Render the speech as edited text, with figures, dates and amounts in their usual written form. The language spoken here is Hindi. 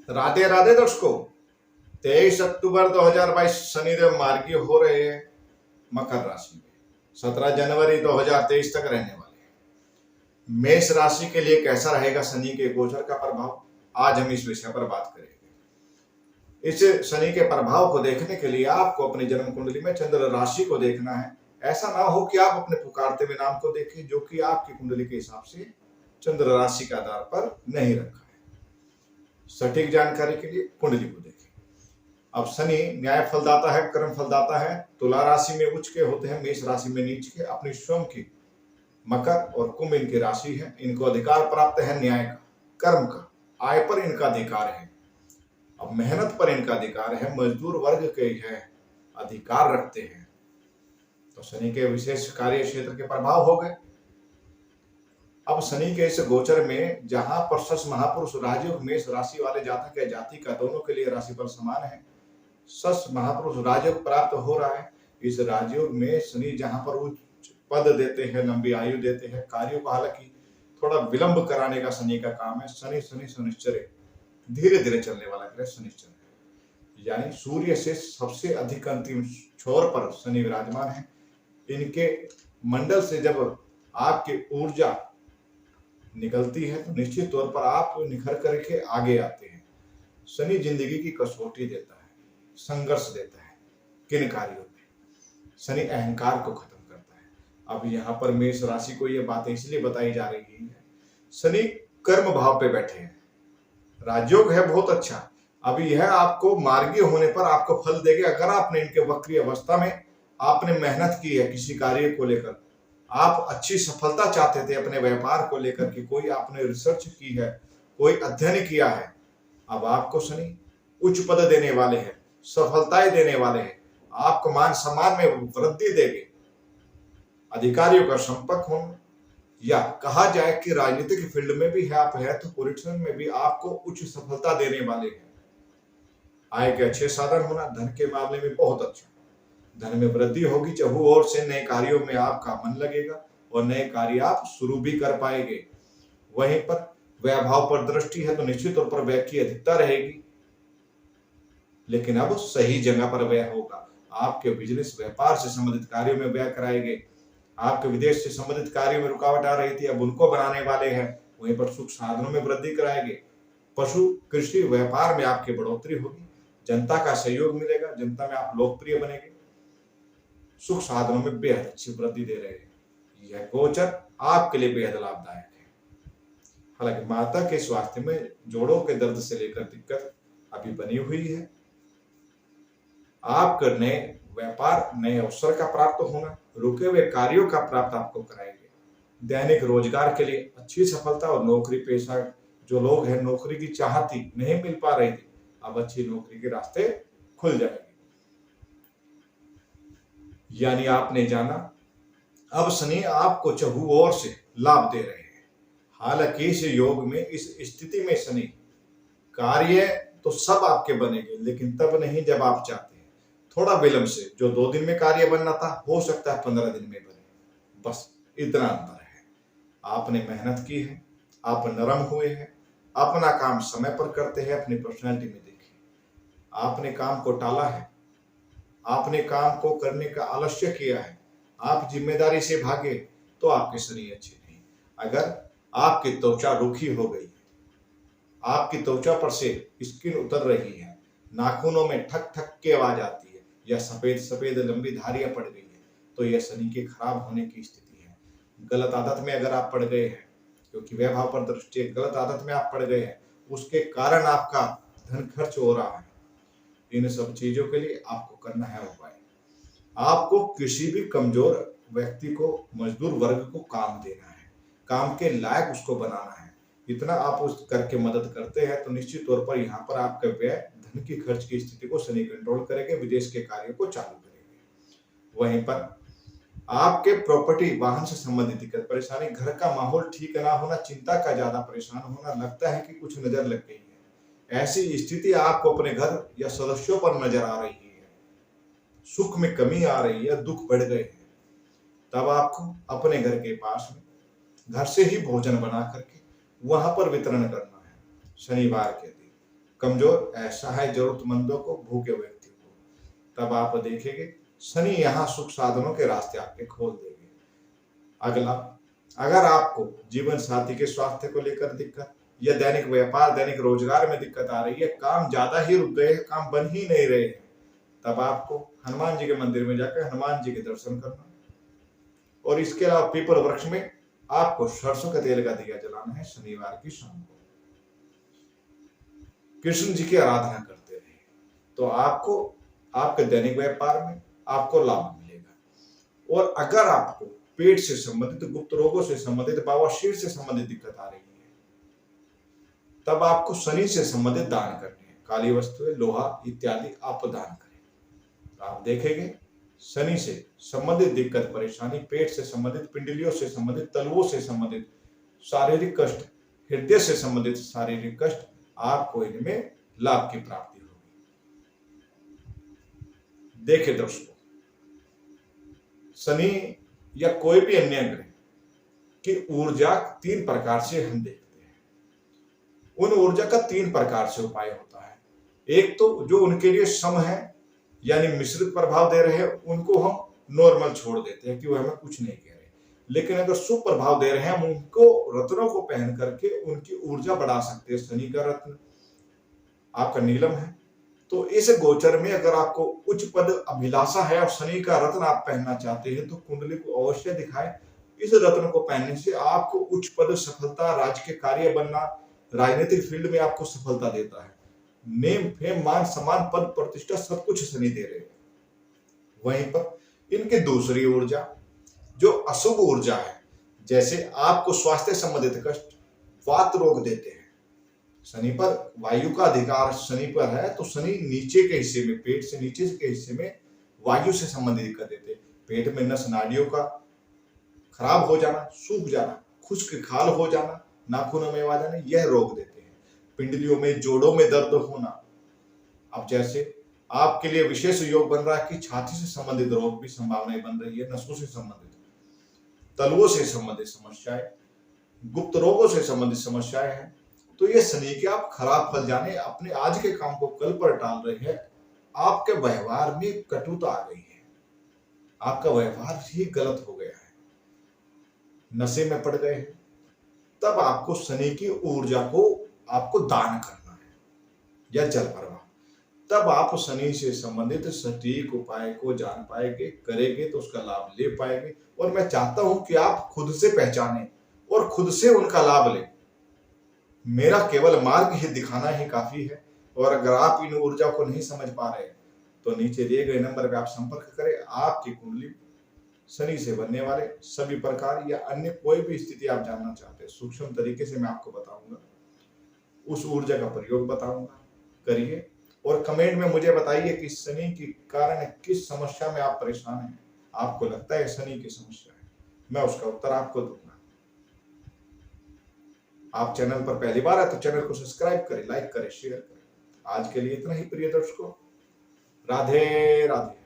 राधे राधे दर्शकों। 23 अक्टूबर 2022 शनिदेव मार्गी हो रहे हैं मकर राशि में। 17 जनवरी 2023 तक रहने वाले हैं। मेष राशि के लिए कैसा रहेगा शनि के गोचर का प्रभाव, आज हम इस विषय पर बात करेंगे। इस शनि के प्रभाव को देखने के लिए आपको अपनी जन्म कुंडली में चंद्र राशि को देखना है। ऐसा ना हो कि आप अपने पुकारते हुए नाम को देखें जो कि आपकी कुंडली के हिसाब से चंद्र राशि के आधार पर नहीं रखा है। सटीक जानकारी के लिए कुंडली को देखें। अब शनि न्याय फलदाता है, कर्म फलदाता है। तुला राशि में उच्च के होते हैं, मेष राशि में नीच के। अपनी स्वयं की मकर और कुंभ इनकी राशि है। इनको अधिकार प्राप्त है न्याय का, कर्म का, आय पर इनका अधिकार है। अब मेहनत पर इनका अधिकार है, मजदूर वर्ग के है अधिकार रखते हैं। तो शनि के विशेष कार्य क्षेत्र के प्रभाव हो गए। अब शनि के इस गोचर में जहां पर सस महापुरुष राजयोग मेष राशि वाले जातक या जाति का दोनों के लिए राशिफल समान है, सस महापुरुष राजयोग प्राप्त हो रहा है। इस राजयोग में शनि जहां पर उच्च पद देते हैं, लंबी आयु देते हैं, कार्यों को हालांकि थोड़ा विलंब कराने का शनि का काम है। शनि शनिश्चर धीरे धीरे चलने वाला ग्रह शनिश्चर है, यानी सूर्य से सबसे अधिक अंतिम छोर पर शनि विराजमान है। इनके मंडल से जब आपकी ऊर्जा निकलती है तो निश्चित तौर पर आप निखर करके आगे आते हैं। शनि जिंदगी की कसौटी देता है, संघर्ष देता है किन कार्यों में। शनि अहंकार को खत्म करता है। अब यहाँ पर मेष राशि को ये बातें इसलिए बताई जा रही है, शनि कर्म भाव पे बैठे हैं, राजयोग है बहुत अच्छा। अब यह आपको मार्गी होने पर आपको फल देंगे। अगर आपने इनके वक्री अवस्था में आपने मेहनत की है किसी कार्य को लेकर, आप अच्छी सफलता चाहते थे अपने व्यापार को लेकर के, कोई आपने रिसर्च की है, कोई अध्ययन किया है, अब आपको शनि उच्च पद देने वाले हैं, सफलताएं देने वाले हैं, आपको मान सम्मान में वृद्धि देंगे। अधिकारियों का संपर्क होना, या कहा जाए कि राजनीतिक फील्ड में भी है आप है तो पॉलिटिशियन में भी आपको उच्च सफलता देने वाले हैं। आय के अच्छे साधन होना, धन के मामले में बहुत अच्छा, धन में वृद्धि होगी। चहु ओर से नए कार्यों में आपका मन लगेगा और नए कार्य आप शुरू भी कर पाएंगे। वहीं पर वैभाव पर दृष्टि है तो निश्चित तौर पर व्यय की अधिकता रहेगी, लेकिन अब सही जगह पर व्यय होगा। आपके बिजनेस व्यापार से संबंधित कार्यों में व्यय कराएंगे। आपके विदेश से संबंधित कार्यों में रुकावट आ रही थी, अब उनको बनाने वाले हैं। वहीं पर सुख साधनों में वृद्धि कराएंगे। पशु कृषि व्यापार में आपकी बढ़ोतरी होगी, जनता का सहयोग मिलेगा, जनता में आप लोकप्रिय बनेंगे। सुख साधनों में बेहद अच्छी वृद्धि दे रहे हैं। यह गोचर आपके लिए बेहद लाभदायक है। हालांकि माता के स्वास्थ्य में जोड़ों के दर्द से लेकर दिक्कत अभी बनी हुई है। आप नए व्यापार, नए अवसर का प्राप्त होना, रुके हुए कार्यों का प्राप्त आपको कराएंगे। दैनिक रोजगार के लिए अच्छी सफलता और नौकरी पेशा जो लोग हैं, नौकरी की चाहती नहीं मिल पा रही थी, अब अच्छी नौकरी के रास्ते खुल जाएंगे। यानी आपने जाना अब शनि आपको चहु ओर से लाभ दे रहे हैं। हालांकि इस योग में, इस स्थिति में शनि कार्य तो सब आपके बनेंगे, लेकिन तब नहीं जब आप चाहते हैं। थोड़ा विलंब से, जो 2 दिन में कार्य बनना था हो सकता है 15 दिन में बने, बस इतना अंतर है। आपने मेहनत की है, आप नरम हुए हैं, अपना काम समय पर करते हैं। अपनी पर्सनैलिटी में देखिए, आपने काम को टाला है, आपने काम को करने का आलस्य किया है, आप जिम्मेदारी से भागे तो आपके शनि अच्छे नहीं। अगर आपकी त्वचा रूखी हो गई, आपकी त्वचा पर से स्किन उतर रही है, नाखूनों में ठक ठक की आवाज आती है, या सफेद सफेद लंबी धारियां पड़ गई है, तो यह शनि के खराब होने की स्थिति है। गलत आदत में अगर आप पड़ गए हैं, क्योंकि वैभाव पर दृष्टि, गलत आदत में आप पड़ गए हैं, उसके कारण आपका धन खर्च हो रहा है। इन सब चीजों के लिए आपको करना है उपाय। आपको किसी भी कमजोर व्यक्ति को, मजदूर वर्ग को काम देना है, काम के लायक उसको बनाना है। इतना आप उस करके मदद करते हैं तो निश्चित तौर पर यहाँ पर आपका व्यय, धन की खर्च की स्थिति को शनि कंट्रोल करेंगे, विदेश के कार्यों को चालू करेंगे। वहीं पर आपके प्रॉपर्टी, वाहन से संबंधित दिक्कत परेशानी, घर का माहौल ठीक ना होना, चिंता का ज्यादा परेशान होना, लगता है कि कुछ नजर लग गई है, ऐसी स्थिति आपको अपने घर या सदस्यों पर नजर आ रही है। सुख में कमी आ रही है, दुख बढ़ गए हैं, तब आपको अपने घर के पास में घर से ही भोजन बना करके वहां पर वितरण करना है। शनिवार के दिन कमजोर, ऐसा है जरूरतमंदों को, भूखे व्यक्ति को। तब आप देखेंगे शनि यहाँ सुख साधनों के रास्ते आपके खोल देंगे। अगला, अगर आपको जीवन साथी के स्वास्थ्य को लेकर दिक्कत या दैनिक व्यापार दैनिक रोजगार में दिक्कत आ रही है, काम ज्यादा ही रुक गए हैं, काम बन ही नहीं रहे हैं, तब आपको हनुमान जी के मंदिर में जाकर हनुमान जी के दर्शन करना। और इसके अलावा पीपल वृक्ष में आपको सरसों के तेल का दिया जलाना है शनिवार की शाम को। कृष्ण जी की आराधना करते रहे तो आपको आपके दैनिक व्यापार में आपको लाभ मिलेगा। और अगर आपको पेट से संबंधित, गुप्त रोगों से संबंधित, बवासीर से संबंधित दिक्कत आ रही है, तब आपको शनि से संबंधित दान करने हैं। काली वस्तुएं, लोहा इत्यादि आप दान करें तो आप देखेंगे शनि से संबंधित दिक्कत, परेशानी, पेट से संबंधित, पिंडलियों से संबंधित, तलवों से संबंधित शारीरिक कष्ट, हृदय से संबंधित शारीरिक कष्ट, आपको इनमें लाभ की प्राप्ति होगी। देखिए दर्शकों, शनि या कोई भी अन्य ग्रह की ऊर्जा 3 प्रकार से हम देखते हैं। उन ऊर्जा का 3 प्रकार से उपाय होता है। एक तो जो उनके लिए सम है यानी मिश्रित प्रभाव दे रहे हैं, उनको हम नॉर्मल छोड़ देते हैं कि वो हमें कुछ नहीं कह रहे। लेकिन अगर शुभ प्रभाव दे रहे हैं, हम उनको रत्नों को पहन करके उनकी ऊर्जा बढ़ा सकते हैं। शनि का रत्न आपका नीलम है, तो इस गोचर में अगर आपको उच्च पद अभिलाषा है और शनि का रत्न आप पहनना चाहते हैं तो कुंडली को अवश्य दिखाएं। इस रत्न को पहनने से आपको उच्च पद, सफलता, राजकीय कार्य बनना, राजनीतिक फील्ड में आपको सफलता देता है। नेम, फेम, मान, सम्मान, पद, प्रतिष्ठा सब कुछ शनि दे रहे हैं। वहीं पर इनकी दूसरी ऊर्जा जो अशुभ ऊर्जा है, जैसे आपको स्वास्थ्य संबंधित कष्ट, वात रोग देते हैं। शनि पर वायु का अधिकार शनि पर है, तो शनि नीचे के हिस्से में, पेट से नीचे के हिस्से में वायु से संबंधित दिक्कत देते हैं। पेट में नस नाड़ियों का खराब हो जाना, सूख जाना, खुश्क खाल हो जाना, नाखूनों में आ जाना, यह रोग देते हैं। पिंडलियों में, जोड़ों में दर्द होना। अब जैसे आपके लिए विशेष योग बन रहा है कि छाती से संबंधित रोग भी संभावनाएं बन रही है, नसों से संबंधित, तलवों से संबंधित समस्याएं, गुप्त रोगों से संबंधित समस्याएं हैं, तो ये शनि के आप खराब फल जाने, अपने आज के काम को कल पर टाल रहे हैं। आपके व्यवहार में कटुता आ गई है, आपका व्यवहार ही गलत हो गया है, नशे में पड़ गए हैं, तब आपको शनि की ऊर्जा को आपको दान करना है या जल प्रवाह। तब आप शनि से संबंधित सटीक उपाय को जान पाएंगे, करेंगे तो उसका लाभ ले पाएंगे। और मैं चाहता हूं कि आप खुद से पहचानें और खुद से उनका लाभ लें। मेरा केवल मार्ग ही दिखाना ही काफी है। और अगर आप इन ऊर्जा को नहीं समझ पा रहे तो नीचे दिए गए नंबर पर आप संपर्क करें। आपकी कुंडली शनि से बनने वाले सभी प्रकार या अन्य कोई भी स्थिति आप जानना चाहते हैं, सूक्ष्म तरीके से मैं आपको बताऊंगा, उस ऊर्जा का प्रयोग बताऊंगा, करिए। और कमेंट में मुझे बताइए कि शनि के कारण किस समस्या में आप परेशान हैं, आपको लगता है शनि की समस्या है, मैं उसका उत्तर आपको दूंगा। आप चैनल पर पहली बार है तो चैनल को सब्सक्राइब करें, लाइक करें, शेयर करें। आज के लिए इतना ही प्रिय दर्शकों, राधे राधे।